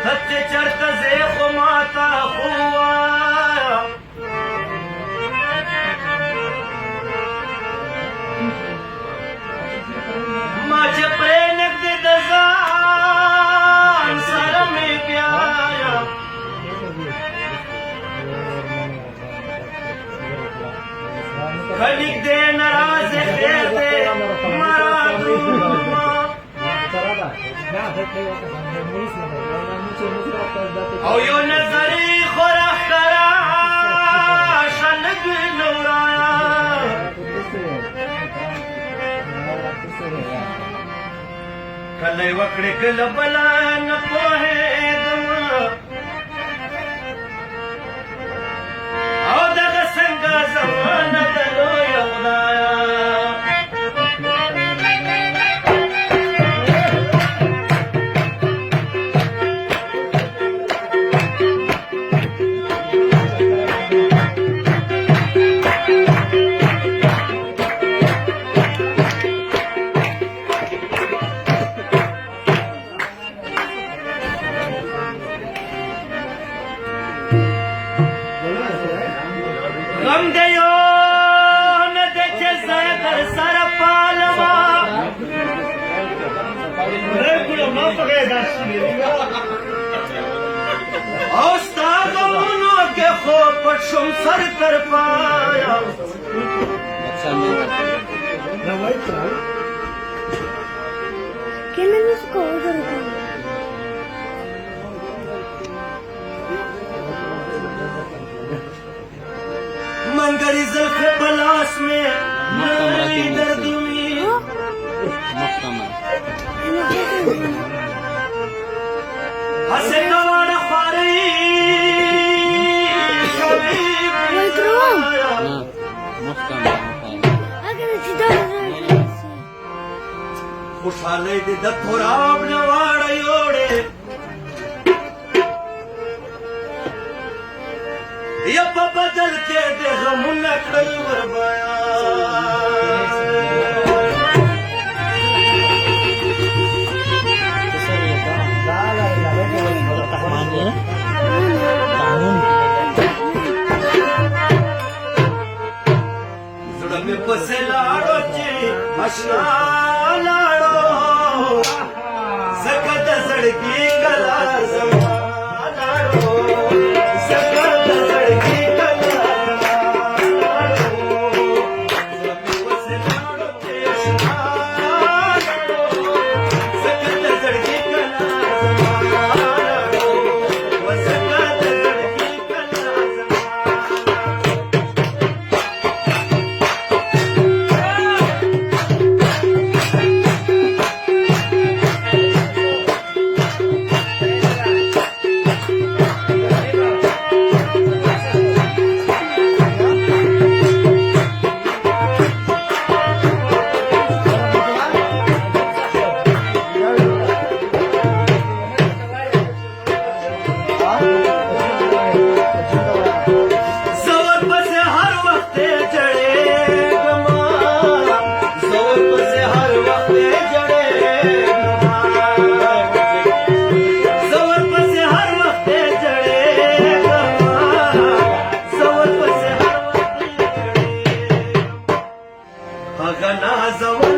خطي چرت زيخ وماتا خوايا ما چې پرې نږدې د ځان سره مې بیایا خلیق دې ناراضه خیر دې مرادوما او یو نظرې خورخ کرا شنګ نورایا کله وکړې کله بلا نه پوهېږم او دغه څنګه زمانه د لویه خدایه غم دیو نه د چې زه در سره پالما او ستا غمونو کې خو پټ شوم سر تر پایا ¿Qué me buscó? منگری زلف پلاس میں نئی دردمی ہسے نوار خواری خوشحالی دی د تراب نواړه یوړې یا په بدل کې د غمونه کړل وربایا زړه مې پسې لاړو چې اشنا لاړو زکه د زړګي کلا زما لاړو زکه د زړګي غنا زور